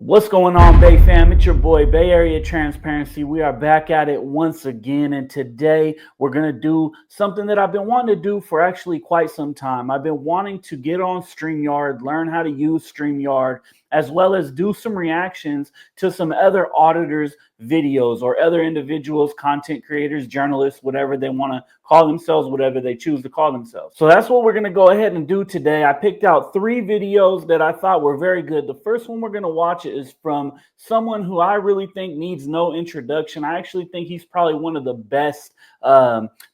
What's going on, Bay fam? It's your boy, Bay Area Transparency. We are back at it once again, and today we're going to do something that I've been wanting to do for actually quite some time. I've been wanting to get on StreamYard, learn how to use StreamYard, as well as do some reactions to some other auditors' videos or other individuals, content creators, journalists, whatever they want to call themselves, whatever they choose to call themselves. So that's what we're going to go ahead and do today. I picked out 3 videos that I thought were very good. The first one we're going to watch is from someone who I really think needs no introduction. I actually think he's probably one of the best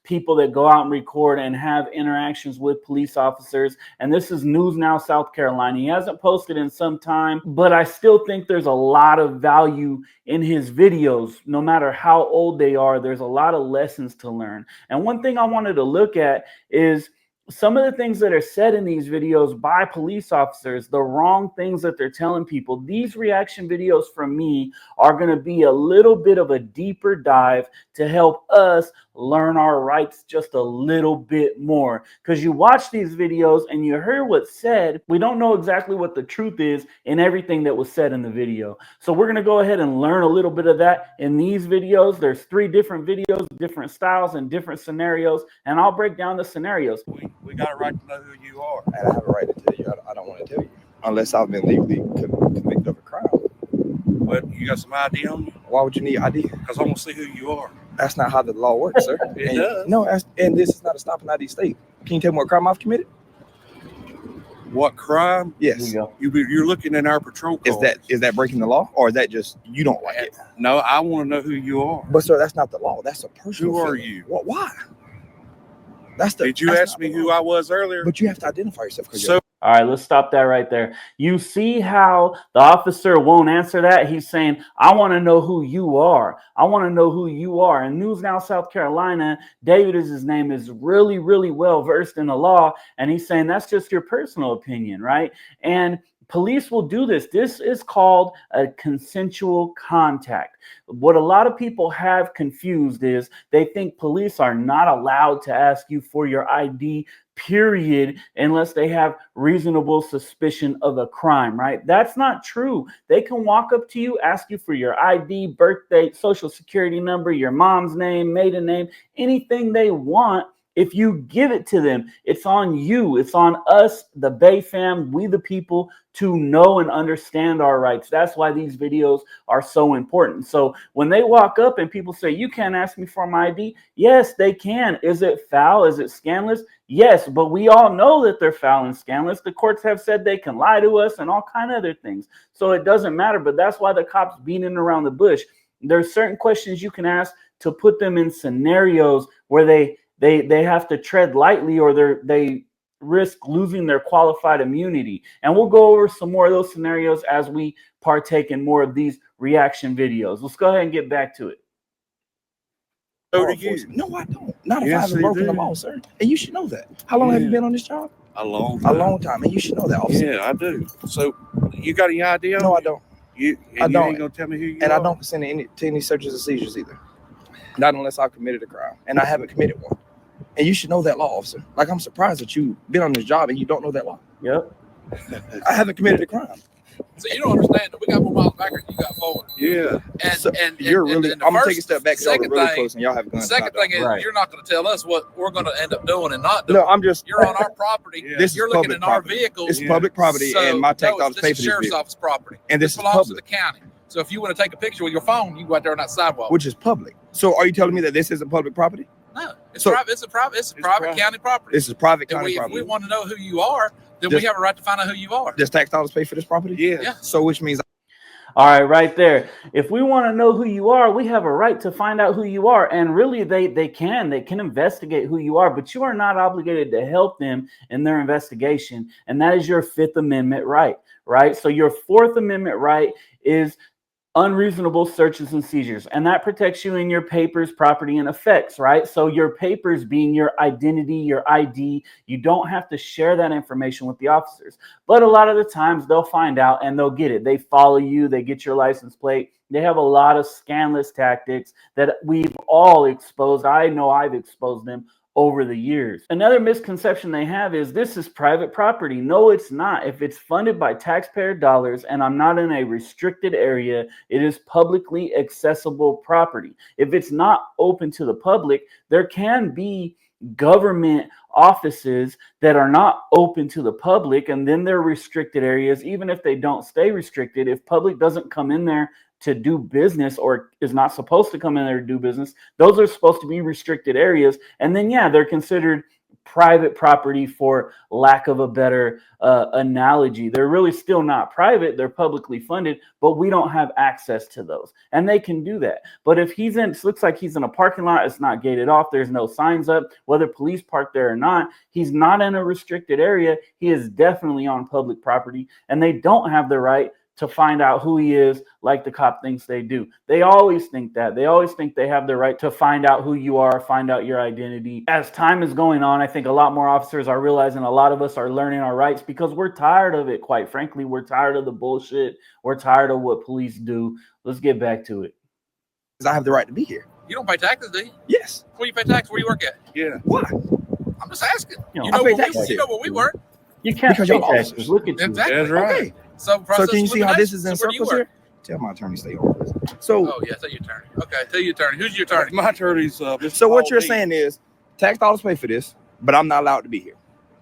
people that go out and record and have interactions with police officers. And this is News Now, South Carolina. He hasn't posted in some time, but I still think there's a lot of value in his videos. No matter how old they are, there's a lot of lessons to learn. And one thing I wanted to look at is some of the things that are said in these videos by police officers, the wrong things that they're telling people. These reaction videos from me are going to be a little bit of a deeper dive to help us learn our rights just a little bit more. Because you watch these videos and you hear what's said, we don't know exactly what the truth is in everything that was said in the video. So we're going to go ahead and learn a little bit of that in these videos. There's 3 different videos, different styles and different scenarios, and I'll break down the scenarios. We got a right to know who you are. And I have a right to tell you. I don't want to tell you unless I've been legally convicted of a crime. But you got some ID on you? Why would you need ID? Because I want to see who you are. That's not how the law works, sir. It does. No, and this is not a stop and ID state. Can you tell me what crime I've committed? What crime? Yes. You're looking at our patrol cars. Is that breaking the law, or is that just you don't like it? No, I want to know who you are. But sir, that's not the law. That's a personal. Who are feeling. you? What? Why? Did you ask me who I was earlier? But you have to identify yourself. All right, let's stop that right there. You see how the officer won't answer that? He's saying, I want to know who you are. I want to know who you are. In News Now, South Carolina, David is his name, is really, really well versed in the law. And he's saying that's just your personal opinion, right? And police will do this. This is called a consensual contact. What a lot of people have confused is they think police are not allowed to ask you for your ID, period, unless they have reasonable suspicion of a crime, right? That's not true. They can walk up to you, ask you for your ID, birthday, social security number, your mom's name, maiden name, anything they want. If you give it to them, it's on you. It's on us, the Bay fam, we the people, to know and understand our rights. That's why these videos are so important. So when they walk up and people say, you can't ask me for my ID, yes, they can. Is it foul? Is it scandalous? Yes, but we all know that they're foul and scandalous. The courts have said they can lie to us and all kind of other things. So it doesn't matter, but that's why the cops beating around the bush. There's certain questions you can ask to put them in scenarios where they have to tread lightly, or they risk losing their qualified immunity. And we'll go over some more of those scenarios as we partake in more of these reaction videos. Let's go ahead and get back to it. No, I don't. Not if I haven't broken the law, sir. And you should know that. How long have you been on this job? A long time. A long time. And you should know that, officer. Yeah, I do. So you got any idea? No, I don't. You ain't gonna tell me who you are? And I don't consent to any searches or seizures either. Not unless I've committed a crime. And I haven't committed one. And you should know that law, officer. Like, I'm surprised that you've been on this job and you don't know that law. Yep. I haven't committed a crime. So you don't understand that we got more miles back than you got forward. Yeah. And you're really. I'm gonna take a step back. Y'all are really close, and y'all have guns. The second thing is you're not going to tell us what we're going to end up doing and not doing. No, I'm just. You're on our property. Yeah. You're looking in our vehicles. It's public property, and my tax dollars pay for this sheriff's vehicle. office property. And this belongs is to the county. So if you want to take a picture with your phone, you go out there on that sidewalk. Which is public. So are you telling me that this isn't public property? No, it's private. It's private county property. This is private county property. property. If we want to know who you are, then we have a right to find out who you are. Does tax dollars pay for this property? Yeah. So which means. All right, right there. If we want to know who you are, we have a right to find out who you are. And really, they can investigate who you are, but you are not obligated to help them in their investigation. And that is your 5th Amendment right, right? So your 4th Amendment right is unreasonable searches and seizures, and that protects you in your papers, property, and effects, right? So your papers being your identity, your ID, you don't have to share that information with the officers. But a lot of the times they'll find out and they'll get it. They follow you, they get your license plate. They have a lot of scandalous tactics that we've all exposed. I know I've exposed them over the years. Another misconception they have is this is private property. No, it's not. If it's funded by taxpayer dollars and I'm not in a restricted area, it is publicly accessible property. If it's not open to the public, there can be government offices that are not open to the public, and then they're restricted areas. Even if they don't stay restricted, if public doesn't come in there to do business or is not supposed to come in there to do business, those are supposed to be restricted areas. And then, yeah, they're considered private property, for lack of a better analogy. They're really still not private. They're publicly funded, but we don't have access to those, and they can do that. But if he's in, it looks like he's in a parking lot, it's not gated off, there's no signs up, whether police park there or not, he's not in a restricted area. He is definitely on public property, and they don't have the right to find out who he is like the cop thinks they do. They always think that. They always think they have the right to find out who you are, find out your identity. As time is going on, I think a lot more officers are realizing, a lot of us are learning our rights because we're tired of it, quite frankly. We're tired of the bullshit. We're tired of what police do. Let's get back to it. Because I have the right to be here. You don't pay taxes, do you? Yes. Where you pay taxes? Where you work at? Yeah. Why? I'm just asking. You know, You know, I pay where taxes you know where we work. You can't Because pay y'all taxes. officers. Look at you. Exactly. That's right. Okay. So So can you see how this is in so where do you circles here? work? Tell my attorney stay over this. So, Oh yeah, tell your attorney. Okay, tell your attorney. Who's your attorney? My attorney's Mr. so what Paul you're D. saying is tax dollars pay for this, but I'm not allowed to be here.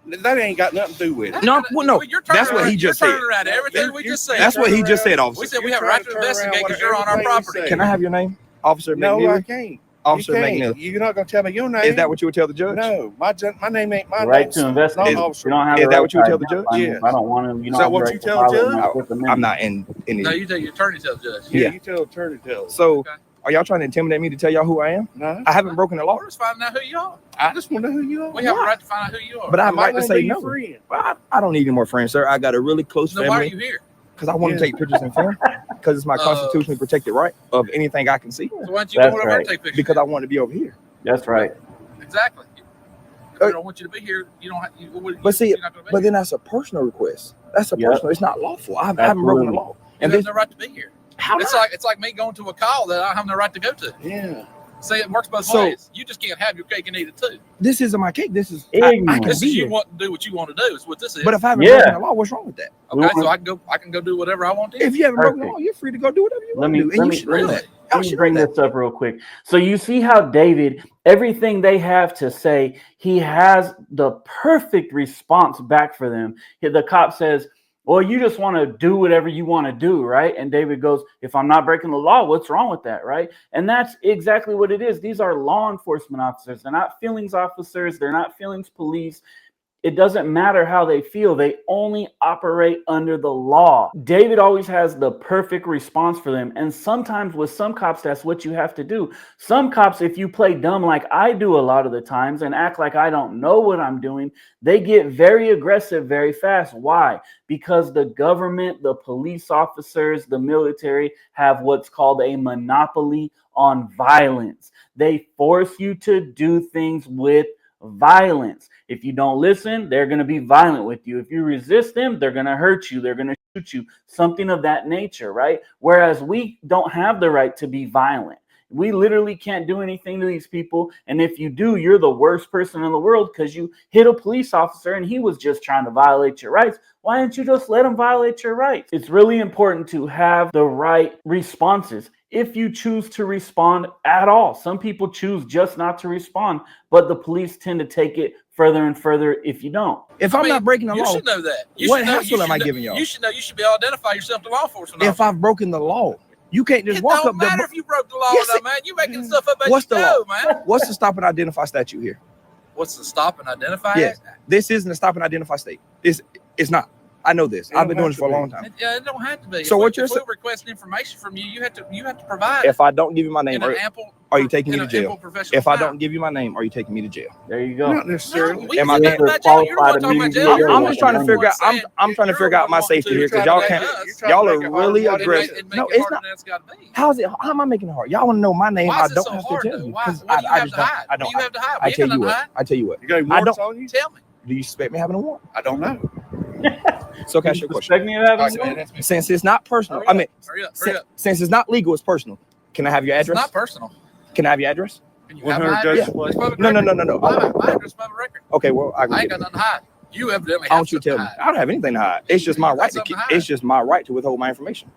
That ain't got nothing to do with it. No, well, no, You're that's turning what he around- just you're said. turning around everything You're- we you're- just said. That's what he just said, We officer. said we You're have a right to trying to turn investigate around because you're on our everything we property. say. Can I have your name? Officer No, I McNeely? can't. Officer You can't. McNeely. You're not gonna tell me your name. Is that what you would tell the judge? No, my name ain't my The right name. to investigate. Not You officer. don't have Is the that right what you would to tell the judge? identify me. Yes. If I don't want to, you Is don't that have what the you right to tell the follow judge? my Fifth Amendment. I'm not in any. No, you tell your attorney tell the judge. Yeah, Yeah. you tell attorney tell. So, Okay. are y'all trying to intimidate me to tell y'all who I am? No, I haven't broken the law, We're just finding out who you are. I just want to know who you are. We have a Why? right to find out who you are. but I have a might right to wanna say be your no. friend. Well, I don't need any more friends, sir. I got a really close So why are family you here? because I want to Yeah. take pictures and film because it's my constitutionally protected right of anything I can see So why don't you That's go over right. and take pictures? because I want to be over here. That's right. Exactly. If we don't want you to be here, you don't have. But see, you're not gonna be But here. then that's a personal request. That's a Yep. personal. It's not lawful. I haven't broken the Absolutely. law. You And have this, no right to be here. how It's like me going to a call that I have no right to go to. Yeah. See, it works both So- ways. You just can't have your cake and eat it too. this isn't my cake. This is Ignorant. I can This be is you here. want to do what you want to do. Is what this is. But if I haven't Yeah. broken the law, what's wrong with that? Okay, so I can go do whatever I want to. If you haven't broken the Perfect. law, you're free to go do whatever you Let want me to do, and let you me should let know me, that. let Y'all me should bring know that. this up real quick. So you see how David, everything they have to say, he has the perfect response back for them. The cop says, well, you just want to do whatever you want to do, right? And David goes, if I'm not breaking the law, what's wrong with that, right? And that's exactly what it is. These are law enforcement officers. They're not feelings officers. They're not feelings police. It doesn't matter how they feel. They only operate under the law. David always has the perfect response for them. And sometimes with some cops, that's what you have to do. Some cops, if you play dumb like I do a lot of the times and act like I don't know what I'm doing, they get very aggressive very fast. Why? Because the government, the police officers, the military have what's called a monopoly on violence. They force you to do things with violence. If you don't listen, they're going to be violent with you. If you resist them, they're going to hurt you. They're going to shoot you. Something of that nature, right? Whereas we don't have the right to be violent. We literally can't do anything to these people. And if you do, you're the worst person in the world because you hit a police officer and he was just trying to violate your rights. Why didn't you just let him violate your rights? It's really important to have the right responses. If you choose to respond at all, some people choose just not to respond, but the police tend to take it further and further if you don't. If I'm not breaking the You law, should know that. what hassle am I giving y'all? You should know. You should be able to identify yourself to law enforcement. if I've broken the law, you can't just It walk don't up there. matter if you broke the law Yes, or not, man. You making stuff up as What's you the go, man. What's the stop and identify statute here? What's the stop and identify? Yes. Act? This isn't a stop and identify state. It's not. I know this. It I've don't been doing have this to for a be. long time. It don't have to be. So what you're if saying- we're requesting information from you, you have to provide. If I don't give you my name, in an ample, are you taking me in to an jail? ample professional If I time. don't give you my name, are you taking me to jail? There you go. Not necessarily. No, we Am I can being talk about jail. You're the one qualified talking about immediately? jail. You're I'm the just one trying to figure out. saying- I'm trying to you're figure the out one my wanting safety to here because try y'all to can't. make us- Y'all make are it hard really what it aggressive. and make No, it it's harder not. than it's got to be. How's it? How am I making it hard? Y'all want to know my name? Why I is it don't so have to hard, tell though? you Why? because What do you I have just to don't. hide? I What don't. do you have to hide? I We tell ain't you got what. nothing I tell you what. You got any I warrants don't- on you? Tell me. Do you suspect me having a warrant? I don't know. So can I ask you a question? Suspect me of having All right, one? that's me. Since it's not personal, Hurry I up, mean, hurry up, hurry up. since it's not legal, it's personal. Can I have your It's address? not personal. Can I have your address? Can you have my 100 address? Justice Place? It's public No. record. My Okay, address is public record. well, I ain't got nothing to hide. You evidently Why have don't you something tell to me? hide. I don't have anything to hide. It's just my You got right to something keep. to hide. It's just my right to withhold my information.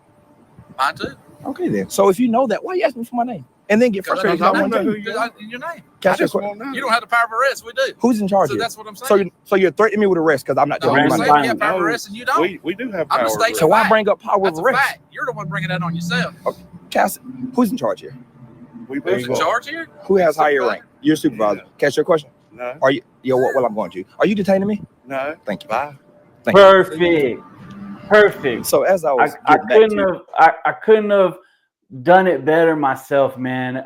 Mine too. Okay then. So if you know that, why you ask me for my name and then get Because frustrated? I Because I don't want know to. your name. Catch I just your won't know. You don't have the power of arrest. We do. Who's in charge So here? that's what I'm saying. So you're threatening me with arrest because I'm not No, telling I'm you my saying name. we have power of arrest and you don't. We do have I'm power. just stating So a why fact. bring up power That's of a arrest? fact. You're the one bringing that on yourself. Cass, who's in charge here? Who's in charge here? Who has higher rank? Your supervisor. Yeah. Catch your question. No, Are you? Well, I'm going to. Are you detaining me? no. Thank you. Bye. Thank you. Perfect. So as I was I getting back to, I couldn't have done it better myself, man.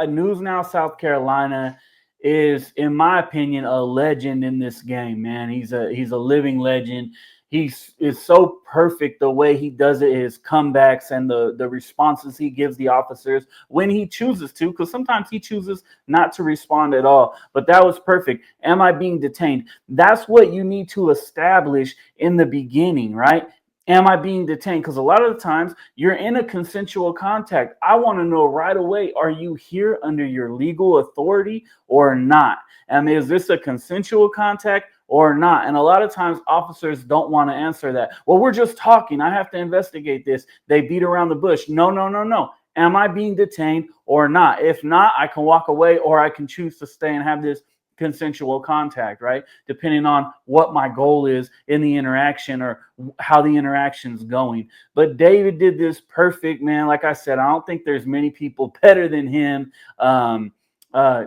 News Now South Carolina is, in my opinion, a legend in this game, man. He's a living legend. Is so perfect the way he does it, his comebacks and the responses he gives the officers when he chooses to, because sometimes he chooses not to respond at all. But that was perfect. Am I being detained? That's what you need to establish in the beginning, right? Am I being detained? Because a lot of the times you're in a consensual contact. I want to know right away, are you here under your legal authority or not? And is this a consensual contact or not? And a lot of times officers don't want to answer that. Well, we're just talking. I have to investigate this. They beat around the bush. No. Am I being detained or not? If not, I can walk away or I can choose to stay and have this consensual contact, right? Depending on what my goal is in the interaction or how the interaction's going. But David did this perfect, man. Like I said, I don't think there's many people better than him.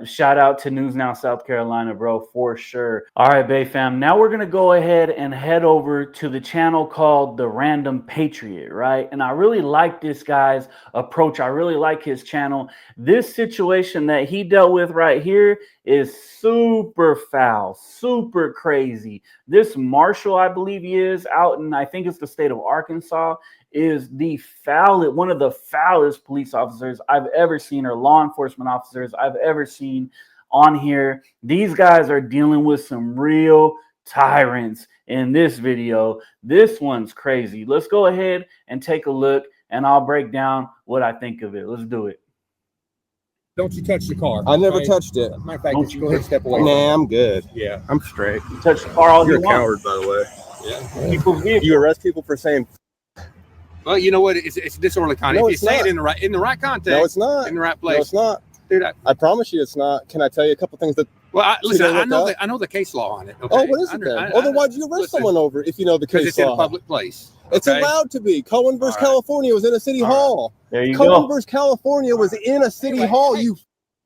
Shout out to News Now South Carolina, bro, for sure. All right, Bay fam. Now we're going to go ahead and head over to the channel called the Random Patriot, right? And I really like this guy's approach. I really like his channel. This situation that he dealt with right here is super foul, super crazy. This marshal, I believe he is, out in, I think it's the state of Arkansas, is one of the foulest police officers I've ever seen, or law enforcement officers I've ever seen on here. These guys are dealing with some real tyrants in this video. This one's crazy. Let's go ahead and take a look, and I'll break down what I think of it. Let's do it. Don't you touch the car. I never touched it. Matter of fact, Don't you go ahead and step away. Nah, I'm good. Yeah. I'm straight. You touch the car all You're you a want. coward, by the way. Yeah. People's vehicle. You arrest people for saying Well, you know what? It's disorderly conduct. No, if you it's say not. it in the right context, no, it's not. in the right No, place, it's not. dude. I promise you, it's not. Can I tell you a couple things that? Listen, Should I look I know the case law on it. Okay? Oh, what is it then? Then why'd you arrest someone over if you know the Because case it's in a law? public place. It's okay? allowed to be. Cohen versus All right. California was in a city All right. hall. There you Cohen go. versus California was in a city Anyway, hall. hey, You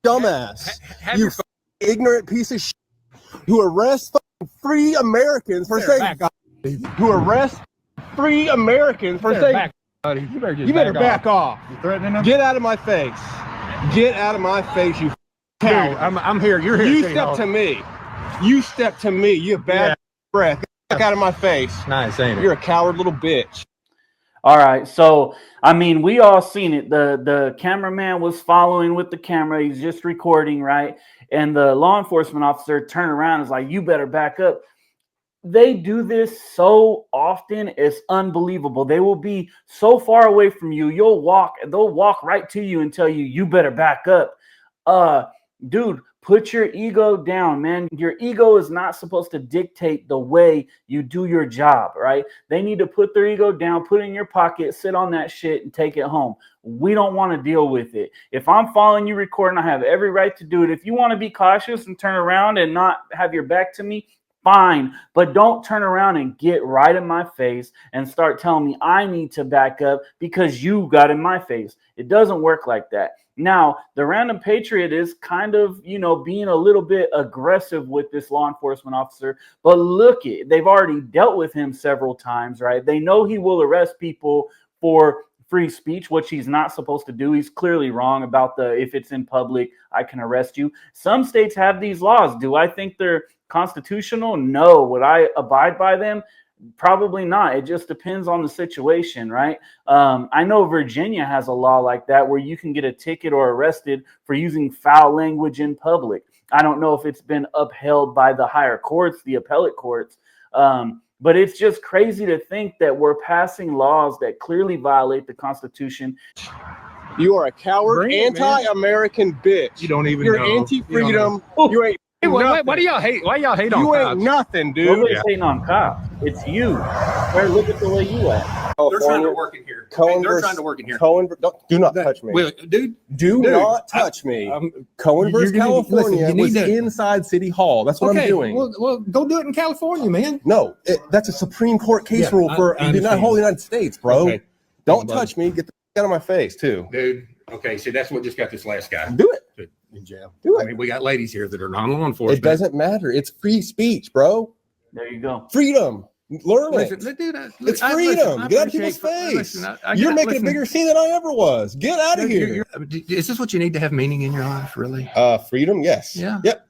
dumbass. Have You your ignorant piece of shit. You arrest free Americans for saying. back off. You arrest free Americans for saying. Back, buddy. You better just You better back off. You threatening them? Get out of my face. Get out of my face, you coward. Dude, I'm here. You're here. You City step Hall. to me. You step to me. You have bad breath. Get the fuck out of my face. Nice, ain't it? You're a coward little bitch. All right, so I mean, we all seen it. The cameraman was following with the camera. He's just recording, right? And the law enforcement officer turned around and is like, "You better back up." They do this so often, it's unbelievable. They will be so far away from you. They'll walk right to you and tell you, "You better back up." Dude, put your ego down, man. Your ego is not supposed to dictate the way you do your job, right? They need to put their ego down, put it in your pocket, sit on that shit and take it home. We don't want to deal with it. If I'm following you recording, I have every right to do it. If you want to be cautious and turn around and not have your back to me, fine, but don't turn around and get right in my face and start telling me I need to back up because you got in my face. It doesn't work like that. Now, the Random Patriot is kind of, being a little bit aggressive with this law enforcement officer, but they've already dealt with him several times, right? They know he will arrest people for free speech, which he's not supposed to do. He's clearly wrong about if it's in public, I can arrest you. Some states have these laws. Do I think they're constitutional? No. Would I abide by them? Probably not. It just depends on the situation, right? I know Virginia has a law like that where you can get a ticket or arrested for using foul language in public. I don't know if it's been upheld by the higher courts, the appellate courts, but it's just crazy to think that we're passing laws that clearly violate the Constitution. You are a coward, Bring it, man. anti-American bitch. You don't even You're know. anti-freedom. You ain't Hey, why nothing. do y'all hate? Why y'all hate on You ain't cops? nothing, dude. Nobody's hating on cops. It's you. Or look at the way you act. They're trying to work in here. Cohen They're versus- trying to work in here. Do not touch me. Well, dude, Do not touch me. Cohen versus California was inside City Hall. That's what I'm doing. Well, go do it in California, man. No, that's a Supreme Court case Yeah, rule for I the whole United States, bro. Okay. Don't touch me. Get the out of my face, too. Dude. Okay, see, that's what just got this last guy Do it. in jail. Do I it. mean, we got ladies here that are non-law enforcement. It doesn't matter. It's free speech, bro. There you go. Freedom. Learn Listen, it. dude, It's freedom. Get out of people's face. You're making a bigger scene than I ever was. Get out of here. Is this what you need to have meaning in your life, really? Freedom, yes. Yeah. Yep.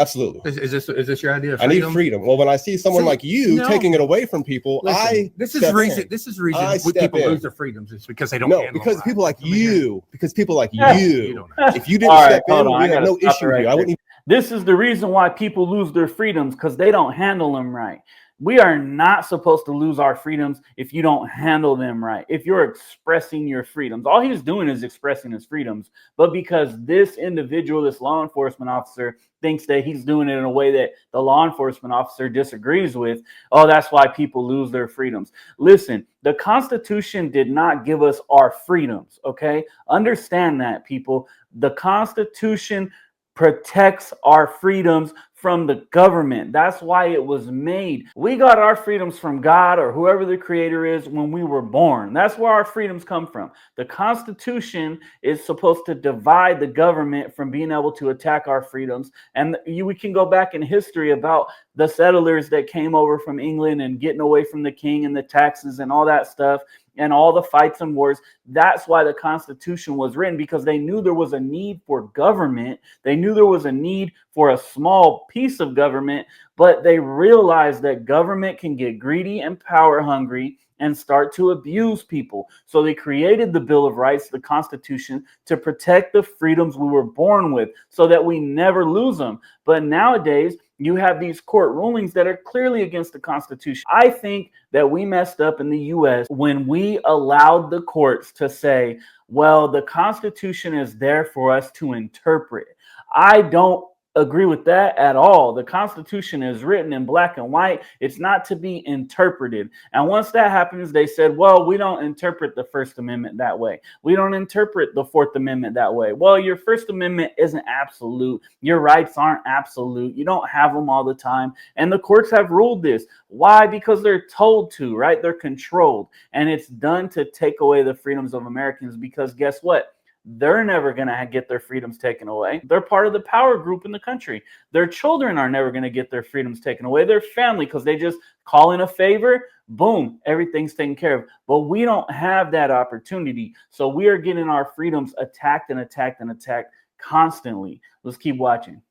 Absolutely. Is this your idea of I freedom? need freedom. Well, when I see someone like you taking it away from people, Listen, this is the reason I when step people in. lose their freedoms. It's because they don't. No, handle because them people right. like you. Because people like You you. don't know. If you didn't All right, step hold in, on, we I have gotta no stop issue it right with you. I there. wouldn't. This is the reason why people lose their freedoms, because they don't handle them right. We are not supposed to lose our freedoms if you don't handle them right. If you're expressing your freedoms, all he's doing is expressing his freedoms. But because this individual, this law enforcement officer, thinks that he's doing it in a way that the law enforcement officer disagrees with, oh, that's why people lose their freedoms. Listen, the Constitution did not give us our freedoms, okay? Understand that, people. The Constitution protects our freedoms from the government. That's why it was made. We got our freedoms from God or whoever the creator is when we were born. That's where our freedoms come from. The Constitution is supposed to divide the government from being able to attack our freedoms. And we can go back in history about the settlers that came over from England and getting away from the king and the taxes and all that stuff and all the fights and wars. That's why the Constitution was written, because they knew there was a need for government. They knew there was a need for a small piece of government, but they realized that government can get greedy and power hungry and start to abuse people. So they created the Bill of Rights, the Constitution, to protect the freedoms we were born with so that we never lose them. But nowadays, you have these court rulings that are clearly against the Constitution. I think that we messed up in the U.S. when we allowed the courts to say, well, the Constitution is there for us to interpret. I don't agree with that at all. The Constitution is written in black and white. It's not to be interpreted. And once that happens, they said, well, we don't interpret the First Amendment that way. We don't interpret the Fourth Amendment that way. Well, your First Amendment isn't absolute. Your rights aren't absolute. You don't have them all the time. And the courts have ruled this. Why? Because they're told to, right? They're controlled. And it's done to take away the freedoms of Americans, because guess what? They're never going to get their freedoms taken away. They're part of the power group in the country. Their children are never going to get their freedoms taken away. Their family, because they just call in a favor, boom, everything's taken care of. But we don't have that opportunity. So we are getting our freedoms attacked and attacked and attacked constantly. Let's keep watching.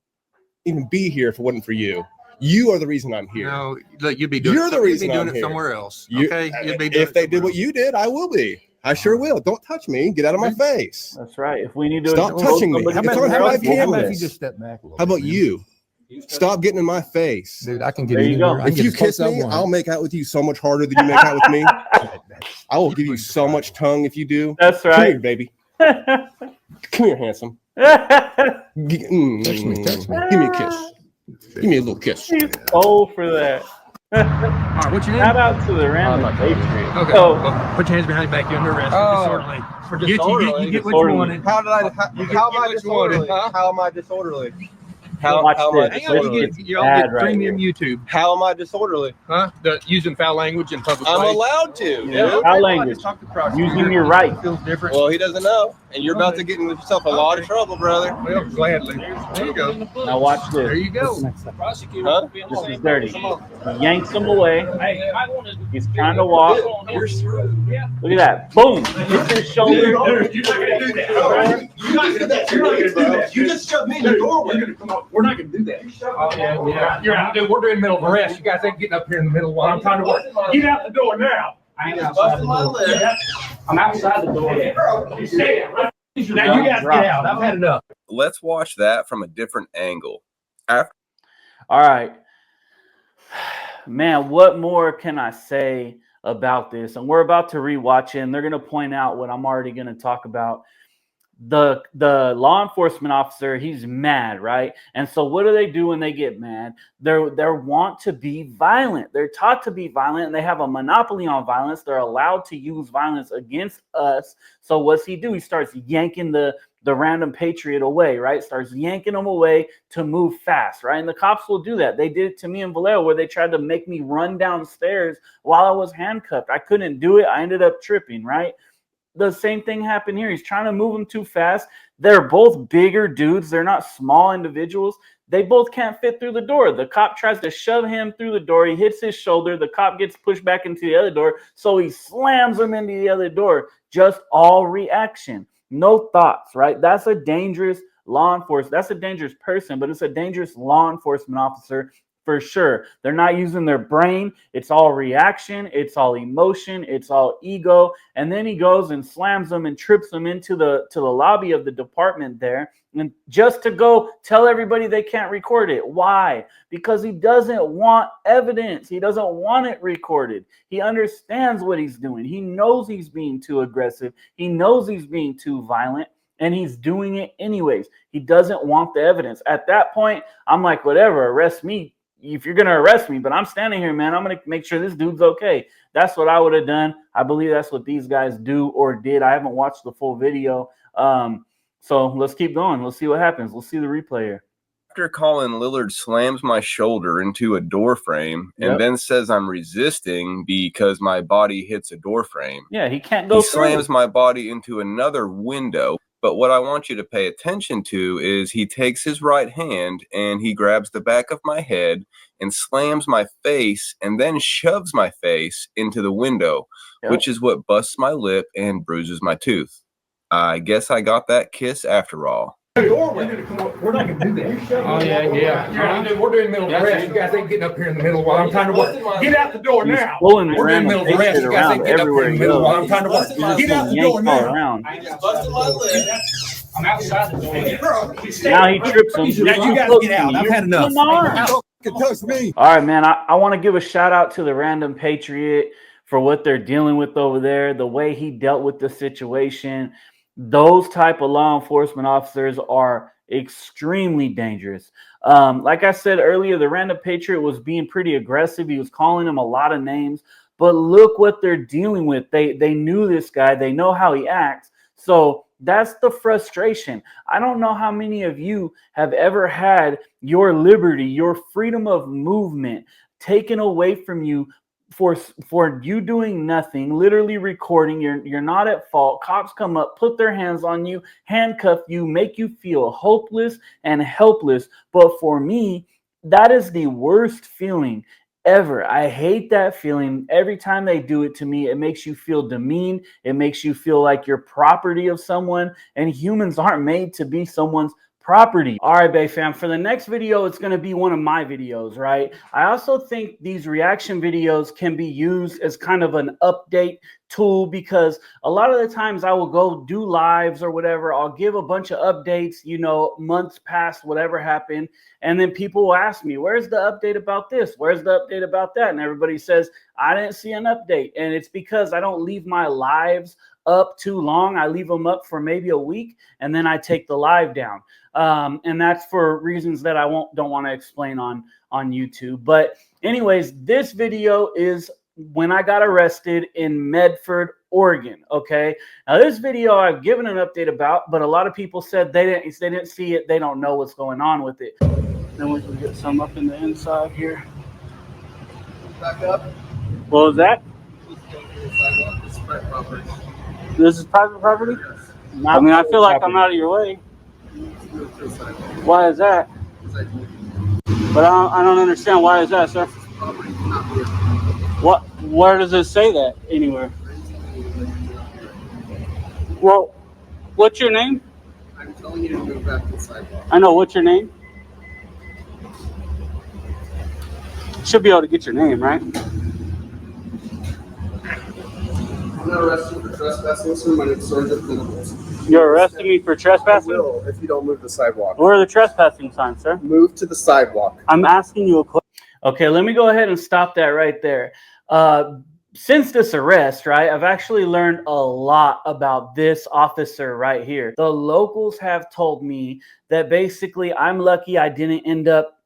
Even be here if it wasn't for you. You are the reason I'm here. No, look, you'd be doing. You're the reason you'd be doing I'm it here. somewhere else. You- Okay, you'd be doing If it they did somewhere what you did, I will be. I sure will. Don't touch me. Get out of my face. That's right. If we need to Stop touching me. somebody It's to on help, live we'll do camera. it. If you just step back a little How about bit, man. you? Stop getting in my face. Dude, I can get There you anywhere. go. I can If get you as close kiss as I me, want. I'll make out with you so much harder than you make out with me. I will give you so much tongue if you do. That's Come right. here, baby. Come here, handsome. Touch me. Give me a kiss. Give me a little kiss. He's old for that. All right, what's your name? Shout out to the Random Patriot. Okay. So, Well, put your hands behind your back. You're under arrest. Oh. Disorderly. You get what you Disorderly. wanted. How am I what you disorderly? wanted. How am I disorderly? watch how am I this. Hang on, disorderly? you all Bad get right premium YouTube. How am I disorderly? Huh? Using foul language in public I'm place. allowed to. Yeah. Dude. Foul language. Using your right. Feels different. Well, he doesn't know, and you're about to get into yourself a lot of trouble, brother. Well, gladly. There you go. Now watch There this. you go. Huh? This is dirty. He yanks him away. He's trying to walk. Look at that. Boom. Hits his shoulder. You're not gonna do that. You're not gonna do that. You just shoved me in the doorway. We're not going to do that. Yeah. You're out. Dude, we're doing middle of arrest. You guys ain't getting up here in the middle while I'm trying to work. Get out the door now. I ain't outside the door. I'm outside the door. Now you guys get out. I've had enough. Let's watch that from a different angle. All right. Man, what more can I say about this? And we're about to rewatch it, and they're going to point out what I'm already going to talk about. the law enforcement officer, he's mad, right? And so what do they do when they get mad? They're want to be violent. They're taught to be violent, and they have a monopoly on violence. They're allowed to use violence against us. So what's he do? He starts yanking the Random Patriot away, right? Starts yanking them away to move fast, right? And the cops will do that. They did it to me in Vallejo, where they tried to make me run downstairs while I was handcuffed. I couldn't do it. I ended up tripping, right? The same thing happened here. He's trying to move them too fast. They're both bigger dudes. They're not small individuals. They both can't fit through the door. The cop tries to shove him through the door. He hits his shoulder. The cop gets pushed back into the other door. So he slams him into the other door. Just all reaction. No thoughts, right? That's a dangerous law enforcement. That's a dangerous person, but it's a dangerous law enforcement officer for sure. They're not using their brain. It's all reaction. It's all emotion. It's all ego. And then he goes and slams them and trips them into the lobby of the department there. And just to go tell everybody they can't record it. Why? Because he doesn't want evidence. He doesn't want it recorded. He understands what he's doing. He knows he's being too aggressive. He knows he's being too violent. And he's doing it anyways. He doesn't want the evidence. At that point, I'm like, whatever, arrest me if you're going to arrest me, but I'm standing here, man. I'm going to make sure this dude's okay. That's what I would have done. I believe that's what these guys do or did. I haven't watched the full video. So let's keep going. Let's see what happens. Let's see the replay here. After Colin Lillard slams my shoulder into a door frame and then says I'm resisting because my body hits a door frame. Yeah, he can't go He through. slams my body into another window. But what I want you to pay attention to is he takes his right hand and he grabs the back of my head and slams my face and then shoves my face into the window, which is what busts my lip and bruises my tooth. I guess I got that kiss after all. We're not going to do that. Oh, yeah. We're doing middle of arrest. You guys ain't getting up here in the middle while I'm trying to work. Get out the door now. We're in the middle of arrest. You guys ain't getting up here in the middle while I'm trying to work. Get out the door now. I just busted my lip. I'm outside the door. Now he trips him. Now you guys get out. I've had enough. Touch me. All right, man. I want to give a shout out to the Random Patriot for what they're dealing with over there, the way he dealt with the situation. Those type of law enforcement officers are extremely dangerous. Like I said earlier, the Random Patriot was being pretty aggressive. He was calling him a lot of names, but look what they're dealing with. They knew this guy. They know how he acts. So that's the frustration. I don't know how many of you have ever had your liberty, your freedom of movement taken away from you for you doing nothing, literally recording. You're not at fault. Cops come up, put their hands on you, handcuff you, make you feel hopeless and helpless. But for me, that is the worst feeling ever. I hate that feeling. Every time they do it to me, it makes you feel demeaned. It makes you feel like you're property of someone, and humans aren't made to be someone's property. All right, Bay fam, for the next video, it's going to be one of my videos, right? I also think these reaction videos can be used as kind of an update tool, because a lot of the times I will go do lives or whatever. I'll give a bunch of updates, you know, months past whatever happened. And then people will ask me, where's the update about this? Where's the update about that? And everybody says, I didn't see an update. And it's because I don't leave my lives up too long. I leave them up for maybe a week, and then I take the live down. And that's for reasons that I don't want to explain on YouTube. But anyways, this video is when I got arrested in Medford, Oregon. Okay. Now this video I've given an update about, but a lot of people said they didn't see it. They don't know what's going on with it. Then we can get some up in the inside here. Back up. What was that? This is private property. This is private property? I mean, I feel like I'm out of your way. Why is that? But I don't understand. Why is that, sir? What? Where does it say that anywhere? Well, what's your name? I'm telling you to move back to the sidewalk. I know. What's your name? Should be able to get your name, right? I'm not arresting for trespassing, sir. My name's Sergeant Venables. You're arresting me for trespassing? I will if you don't move the sidewalk. Where are the trespassing signs, sir? Move to the sidewalk. I'm asking you a question. Okay, let me go ahead and stop that right there. since this arrest, right, I've actually learned a lot about this officer right here. The locals have told me that basically I'm lucky I didn't end up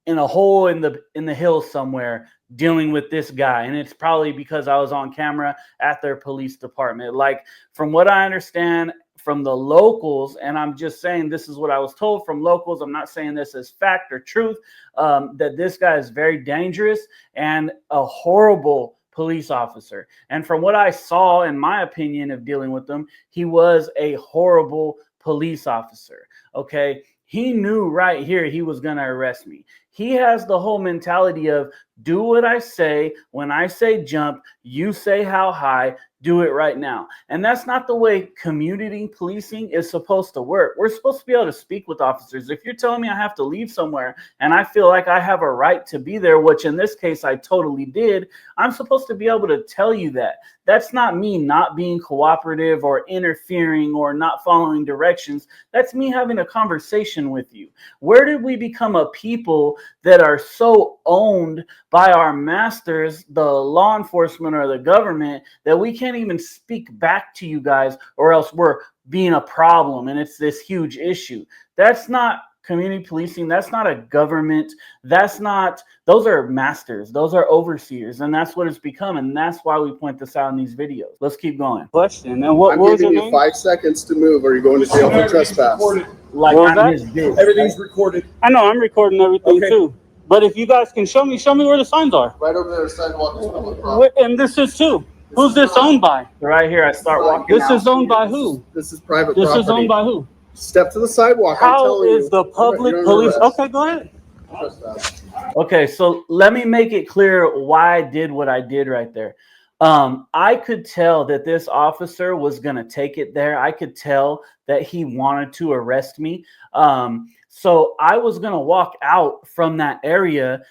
in a hole in the hills somewhere dealing with this guy, and it's probably because I was on camera at their police department. Like, from what I understand from the locals, and I'm just saying this is what I was told from locals, I'm not saying this as fact or truth, that this guy is very dangerous and a horrible police officer. And from what I saw, in my opinion, of dealing with him, he was a horrible police officer. Okay, he knew right here he was going to arrest me. He has the whole mentality of do what I say. When I say jump, you say how high, do it right now. And that's not the way community policing is supposed to work. We're supposed to be able to speak with officers. If you're telling me I have to leave somewhere and I feel like I have a right to be there, which in this case I totally did, I'm supposed to be able to tell you that. That's not me not being cooperative or interfering or not following directions. That's me having a conversation with you. Where did we become a people that are so owned by our masters, the law enforcement or the government, that we can't even speak back to you guys, or else we're being a problem and it's this huge issue? That's not community policing. That's not a government. That's not, those are masters. Those are overseers. And that's what it's become. And that's why we point this out in these videos. Let's keep going. Question. And what I'm was your giving you name? 5 seconds to move or you're going to jail for trespass. Like, What was I'm that? his bitch. Everything's recorded. I know I'm recording everything Okay. too. But if you guys can show me where the signs are. Right over there, sidewalk is public property. And this is too. Who's this owned by? Right here, I start walking This out. is owned by who? This is private This property. is owned by who? Step to the sidewalk. I'm How telling is you. the public You're under police? arrest. Okay, go ahead. Trespass. Okay, so let me make it clear why I did what I did right there. I could tell that this officer was going to take it there. I could tell that he wanted to arrest me. So I was going to walk out from that area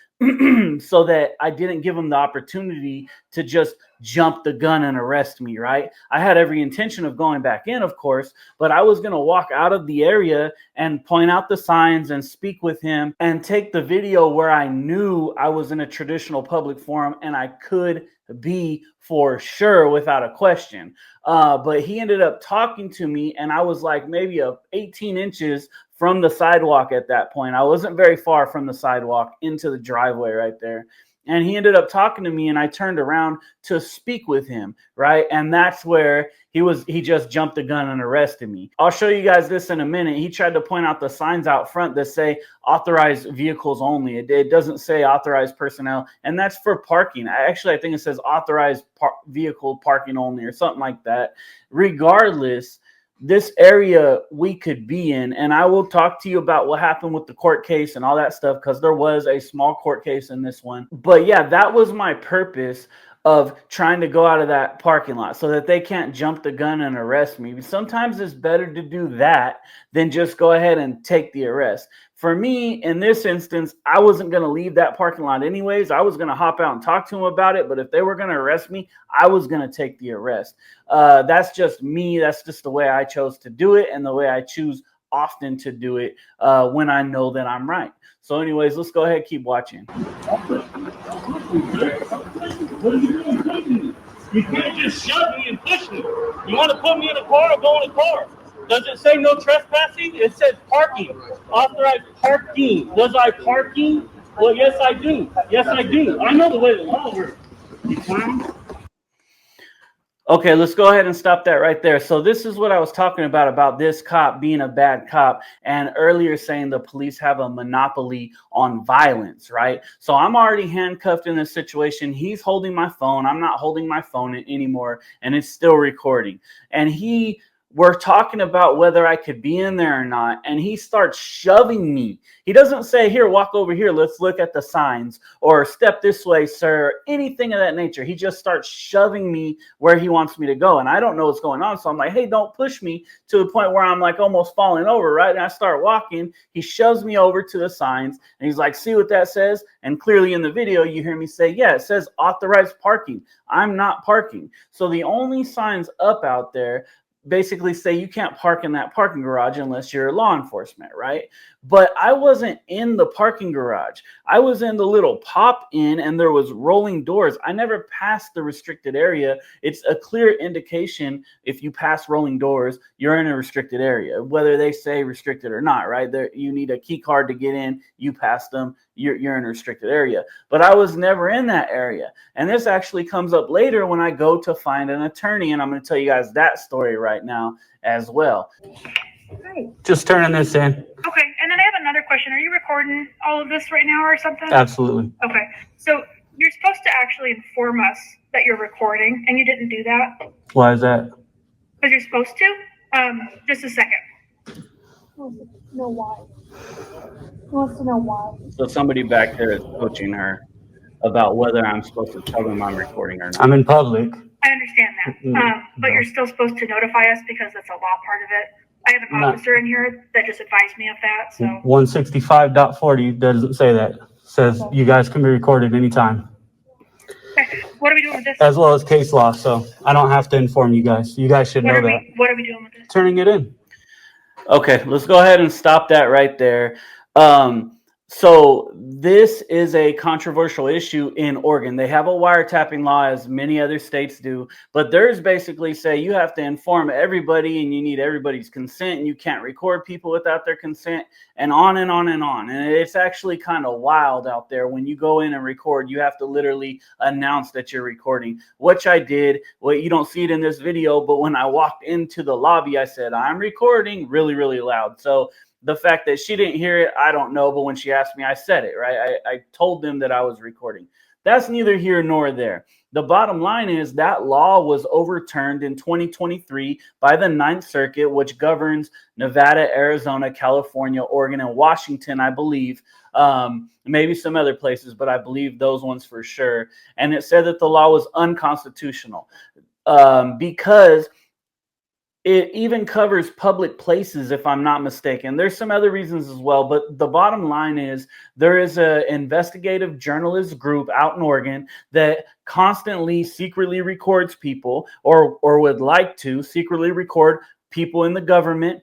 so that I didn't give him the opportunity to just jump the gun and arrest me, right? I had every intention of going back in, of course, but I was going to walk out of the area and point out the signs and speak with him and take the video where I knew I was in a traditional public forum and I could be for sure without a question. But he ended up talking to me and I was like maybe 18 inches from the sidewalk at that point. I wasn't very far from the sidewalk into the driveway right there. And he ended up talking to me and I turned around to speak with him, right? And that's where he just jumped the gun and arrested me. I'll show you guys this in a minute. He tried to point out the signs out front that say authorized vehicles only. It doesn't say authorized personnel, and that's for parking. I think it says authorized vehicle parking only or something like that. Regardless, this area we could be in, and I will talk to you about what happened with the court case and all that stuff, because there was a small court case in this one. But yeah, that was my purpose of trying to go out of that parking lot so that they can't jump the gun and arrest me. Sometimes it's better to do that than just go ahead and take the arrest. For me, in this instance, I wasn't going to leave that parking lot anyways. I was going to hop out and talk to them about it. But if they were going to arrest me, I was going to take the arrest. That's just me. That's just the way I chose to do it and the way I choose often to do it when I know that I'm right. So anyways, let's go ahead, keep watching. What are you doing? You can't just shove me and push me. You want to put me in a car or go in a car? Does it say no trespassing? It says parking. Authorized parking. Was I parking? Well, yes, I do. Yes, I do. I know the way the law works. You clown. Okay, let's go ahead and stop that right there. So this is what I was talking about this cop being a bad cop, and earlier saying the police have a monopoly on violence, right? So I'm already handcuffed in this situation. He's holding my phone. I'm not holding my phone anymore, and it's still recording. And we're talking about whether I could be in there or not, and he starts shoving me. He doesn't say, here, walk over here, let's look at the signs, or step this way, sir, anything of that nature. He just starts shoving me where he wants me to go, and I don't know what's going on. So I'm like, hey, don't push me, to the point where I'm like almost falling over, right? And I start walking. He shoves me over to the signs, and he's like, see what that says? And clearly in the video, you hear me say, yeah, it says authorized parking. I'm not parking. So the only signs up out there basically say you can't park in that parking garage unless you're law enforcement, right? But I wasn't in the parking garage. I was in the little pop in, and there was rolling doors. I never passed the restricted area. It's a clear indication if you pass rolling doors, you're in a restricted area, whether they say restricted or not, right? There, you need a key card to get in. You pass them, you're in a restricted area. But I was never in that area. And this actually comes up later when I go to find an attorney, and I'm going to tell you guys that story right now as well. Right. Just turning this in. Okay, and then I have another question. Are you recording all of this right now or something? Absolutely. Okay, so you're supposed to actually inform us that you're recording, and you didn't do that? Why is that? Because you're supposed to? Just a second. Know why? He wants to know why. So somebody back there is coaching her about whether I'm supposed to tell them I'm recording or not. I'm in public. I understand that, but you're still supposed to notify us because that's a law part of it. I have an officer in here that just advised me of that, so. 165.40 doesn't say that. It says you guys can be recorded anytime. Okay, what are we doing with this? As well as case law, so I don't have to inform you guys. You guys should know that. What are we doing with this? Turning it in. Okay, let's go ahead and stop that right there. So this is a controversial issue in Oregon. They have a wiretapping law, as many other states do, but theirs basically say you have to inform everybody and you need everybody's consent, and you can't record people without their consent, and on and on and on. And it's actually kind of wild out there. When you go in and record, you have to literally announce that you're recording, which I did. Well, you don't see it in this video, but when I walked into the lobby, I said, I'm recording, really, really loud. So the fact that she didn't hear it, I don't know. But when she asked me, I said it, right? I told them that I was recording. That's neither here nor there. The bottom line is that law was overturned in 2023 by the Ninth Circuit, which governs Nevada, Arizona, California, Oregon, and Washington, I believe. Maybe some other places, but I believe those ones for sure. And it said that the law was unconstitutional because it even covers public places, if I'm not mistaken. There's some other reasons as well, but the bottom line is there is an investigative journalist group out in Oregon that constantly secretly records people, or would like to secretly record people in the government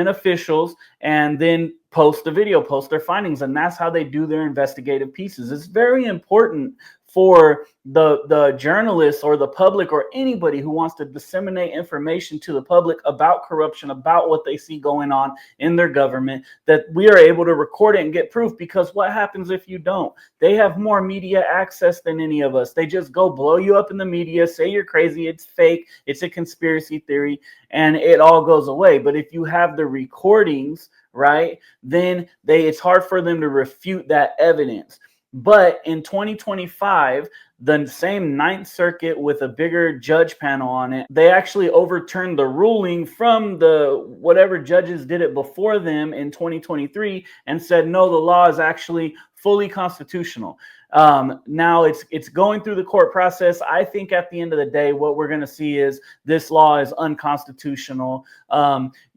officials, and then post the video, post their findings. And that's how they do their investigative pieces. It's very important for the journalists or the public or anybody who wants to disseminate information to the public about corruption, about what they see going on in their government, that we are able to record it and get proof. Because what happens if you don't? They have more media access than any of us. They just go blow you up in the media, say you're crazy, it's fake, it's a conspiracy theory, and it all goes away. But if you have the recordings, right, then it's hard for them to refute that evidence. But in 2025, the same Ninth Circuit with a bigger judge panel on it, they actually overturned the ruling from the whatever judges did it before them in 2023 and said, no, the law is actually fully constitutional. Now it's going through the court process. I think at the end of the day, what we're going to see is this law is unconstitutional.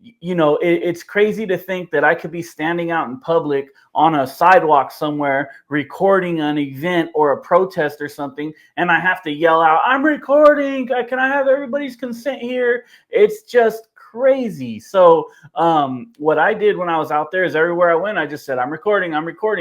You know, it's crazy to think that I could be standing out in public on a sidewalk somewhere recording an event or a protest or something, and I have to yell out, I'm recording, can I have everybody's consent here? It's just crazy. So what I did when I was out there is everywhere I went, I just said, I'm recording,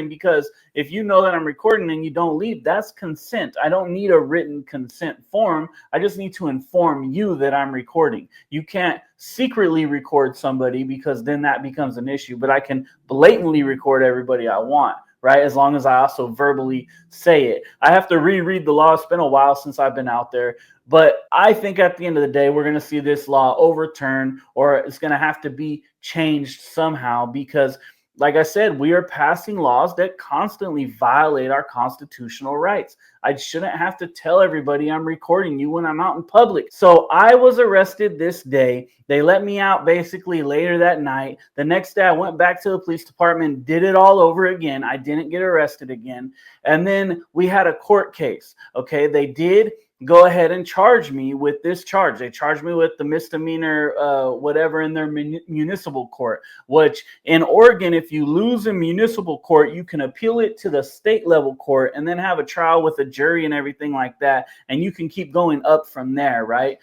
because if you know that I'm recording and you don't leave, that's consent. I don't need a written consent form. I just need to inform you that I'm recording. You can't secretly record somebody, because then that becomes an issue, but I can blatantly record everybody I want, right? As long as I also verbally say it. I have to reread the law. It's been a while since I've been out there, but I think at the end of the day, we're going to see this law overturned, or it's going to have to be changed somehow, because like I said, we are passing laws that constantly violate our constitutional rights. I shouldn't have to tell everybody I'm recording you when I'm out in public. So I was arrested this day. They let me out basically later that night. The next day I went back to the police department, did it all over again. I didn't get arrested again. And then we had a court case. Okay, they did go ahead and charge me with this charge. They charged me with the misdemeanor, whatever, in their municipal court, which in Oregon, if you lose in municipal court, you can appeal it to the state level court and then have a trial with a jury and everything like that. And you can keep going up from there, right?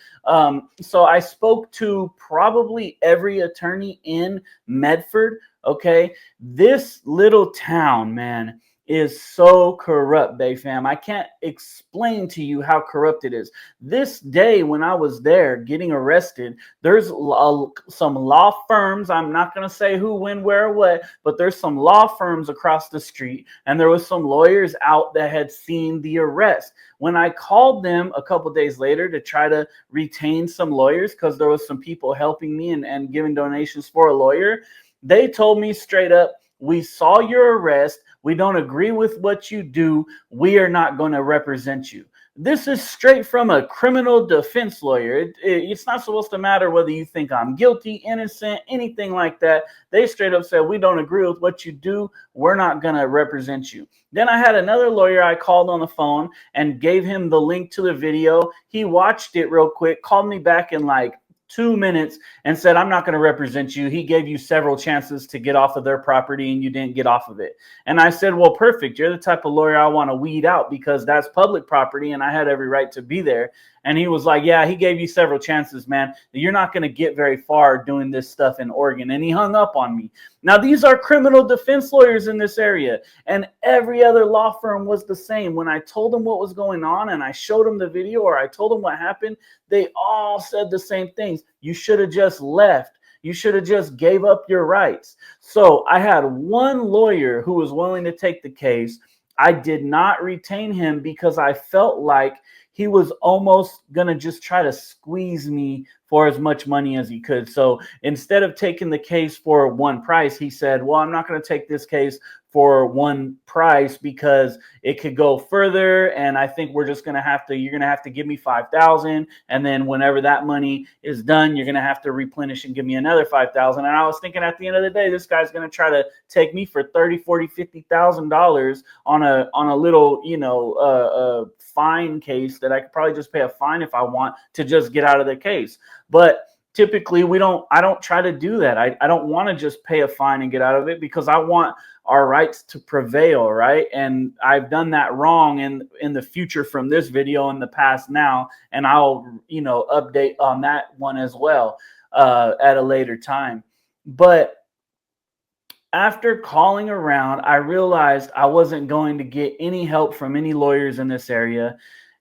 So I spoke to probably every attorney in Medford. Okay. This little town, man, is so corrupt, Bay fam. I can't explain to you how corrupt it is. This day when I was there getting arrested, there's some law firms. I'm not going to say who, when, where, what, but there's some law firms across the street, and there was some lawyers out that had seen the arrest. When I called them a couple days later to try to retain some lawyers, because there was some people helping me and giving donations for a lawyer, they told me straight up, we saw your arrest. We don't agree with what you do. We are not going to represent you. This is straight from a criminal defense lawyer. It's not supposed to matter whether you think I'm guilty, innocent, anything like that. They straight up said, we don't agree with what you do. We're not going to represent you. Then I had another lawyer I called on the phone and gave him the link to the video. He watched it real quick, called me back in like 2 minutes and said, I'm not going to represent you. He gave you several chances to get off of their property and you didn't get off of it. And I said, well, perfect. You're the type of lawyer I want to weed out because that's public property and I had every right to be there. And he was like, yeah, he gave you several chances, man. You're not going to get very far doing this stuff in Oregon. And he hung up on me. Now, these are criminal defense lawyers in this area. And every other law firm was the same. When I told them what was going on and I showed them the video or I told them what happened, they all said the same things. You should have just left. You should have just gave up your rights. So I had one lawyer who was willing to take the case. I did not retain him because I felt like he was almost going to just try to squeeze me for as much money as he could. So instead of taking the case for one price, he said, well, I'm not going to take this case for one price because it could go further. And I think we're just going to have to, you're going to have to give me $5,000. And then whenever that money is done, you're going to have to replenish and give me another $5,000. And I was thinking at the end of the day, this guy's going to try to take me for $30,000, $40,000, $50,000 on a little, fine case that I could probably just pay a fine if I want to just get out of the case. But typically I don't try to do that. I don't want to just pay a fine and get out of it because I want our rights to prevail, right? And I've done that wrong in the future from this video in the past now, and I'll update on that one as well at a later time. But after calling around, I realized I wasn't going to get any help from any lawyers in this area.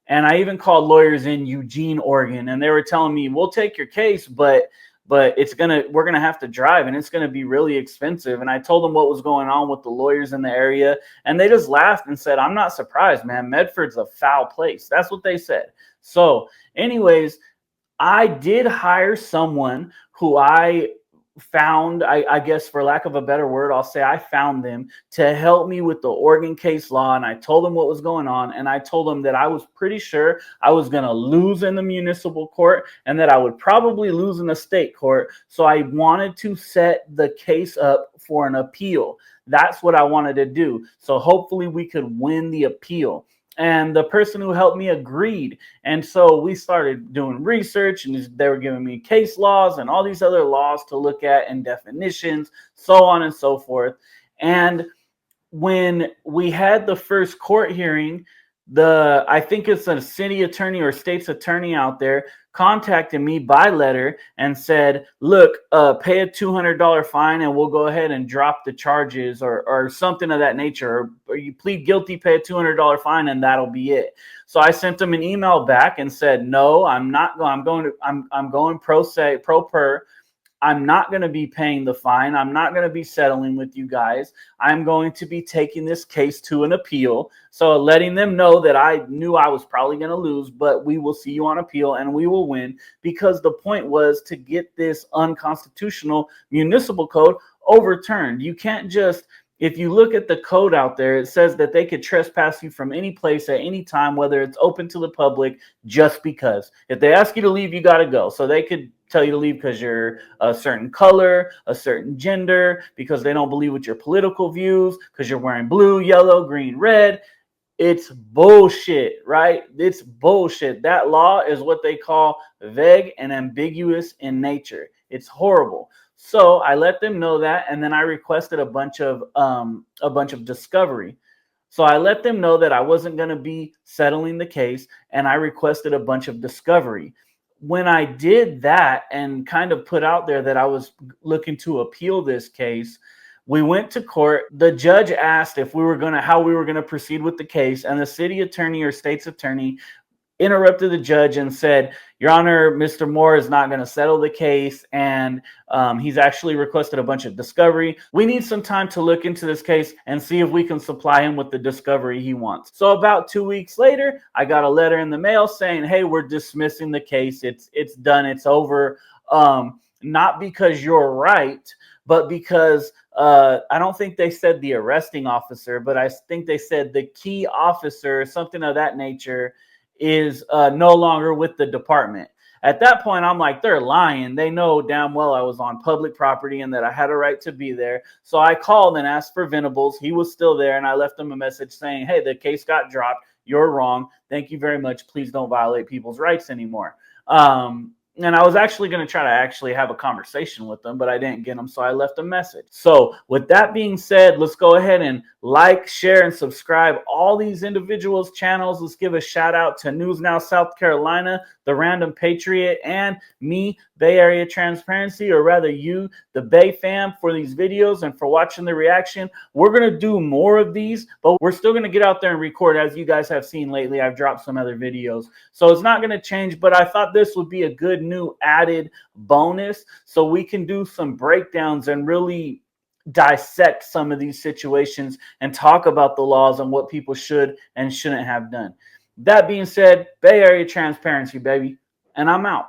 And I even called lawyers in Eugene, Oregon, and they were telling me, we'll take your case, but we're going to have to drive and it's going to be really expensive. And I told them what was going on with the lawyers in the area. And they just laughed and said, I'm not surprised, man. Medford's a foul place. That's what they said. So anyways, I did hire someone who I found, I guess for lack of a better word, I'll say I found them to help me with the Oregon case law. And I told them what was going on. And I told them that I was pretty sure I was going to lose in the municipal court and that I would probably lose in the state court. So I wanted to set the case up for an appeal. That's what I wanted to do. So hopefully we could win the appeal. And the person who helped me agreed. And so we started doing research and they were giving me case laws and all these other laws to look at and definitions, so on and so forth. And when we had the first court hearing, I think it's a city attorney or state's attorney out there contacted me by letter and said, look, pay a $200 fine and we'll go ahead and drop the charges or something of that nature. Or you plead guilty, pay a $200 fine and that'll be it. So I sent them an email back and said, no, I'm not going. I'm going pro per. I'm not going to be paying the fine. I'm not going to be settling with you guys. I'm going to be taking this case to an appeal. So letting them know that I knew I was probably going to lose, but we will see you on appeal and we will win, because the point was to get this unconstitutional municipal code overturned. You can't just, if you look at the code out there, it says that they could trespass you from any place at any time, whether it's open to the public, just because. If they ask you to leave, you got to go. So they could tell you to leave because you're a certain color, a certain gender, because they don't believe with your political views, because you're wearing blue, yellow, green, red. It's bullshit, right? It's bullshit. That law is what they call vague and ambiguous in nature. It's horrible. So I let them know that, and then I requested a bunch of discovery. So I let them know that I wasn't going to be settling the case, and I requested a bunch of discovery. When I did that and kind of put out there that I was looking to appeal this case, we went to court. The judge asked if how we were going to proceed with the case, and the city attorney or state's attorney interrupted the judge and said, "Your Honor, Mr. Moore is not going to settle the case, and he's actually requested a bunch of discovery. We need some time to look into this case and see if we can supply him with the discovery he wants." So about 2 weeks later, I got a letter in the mail saying, "Hey, we're dismissing the case. It's done. It's over." Not because you're right, but because I don't think they said the arresting officer, but I think they said the key officer, something of that nature, is no longer with the department. At that point, I'm like, they're lying. They know damn well I was on public property and that I had a right to be there. So I called and asked for Venables. He was still there, and I left him a message saying, "Hey, the case got dropped. You're wrong. Thank you very much. Please don't violate people's rights anymore." And I was actually going to try to have a conversation with them, but I didn't get them, so I left a message. So with that being said, let's go ahead and like, share, and subscribe all these individuals' channels. Let's give a shout out to News Now South Carolina, the Random Patriot, and me, Bay Area Transparency, or rather you, the Bay fam, for these videos and for watching the reaction. We're going to do more of these, but we're still going to get out there and record. As you guys have seen lately, I've dropped some other videos. So it's not going to change, but I thought this would be a good new added bonus so we can do some breakdowns and really dissect some of these situations and talk about the laws and what people should and shouldn't have done. That being said, Bay Area Transparency, baby, and I'm out.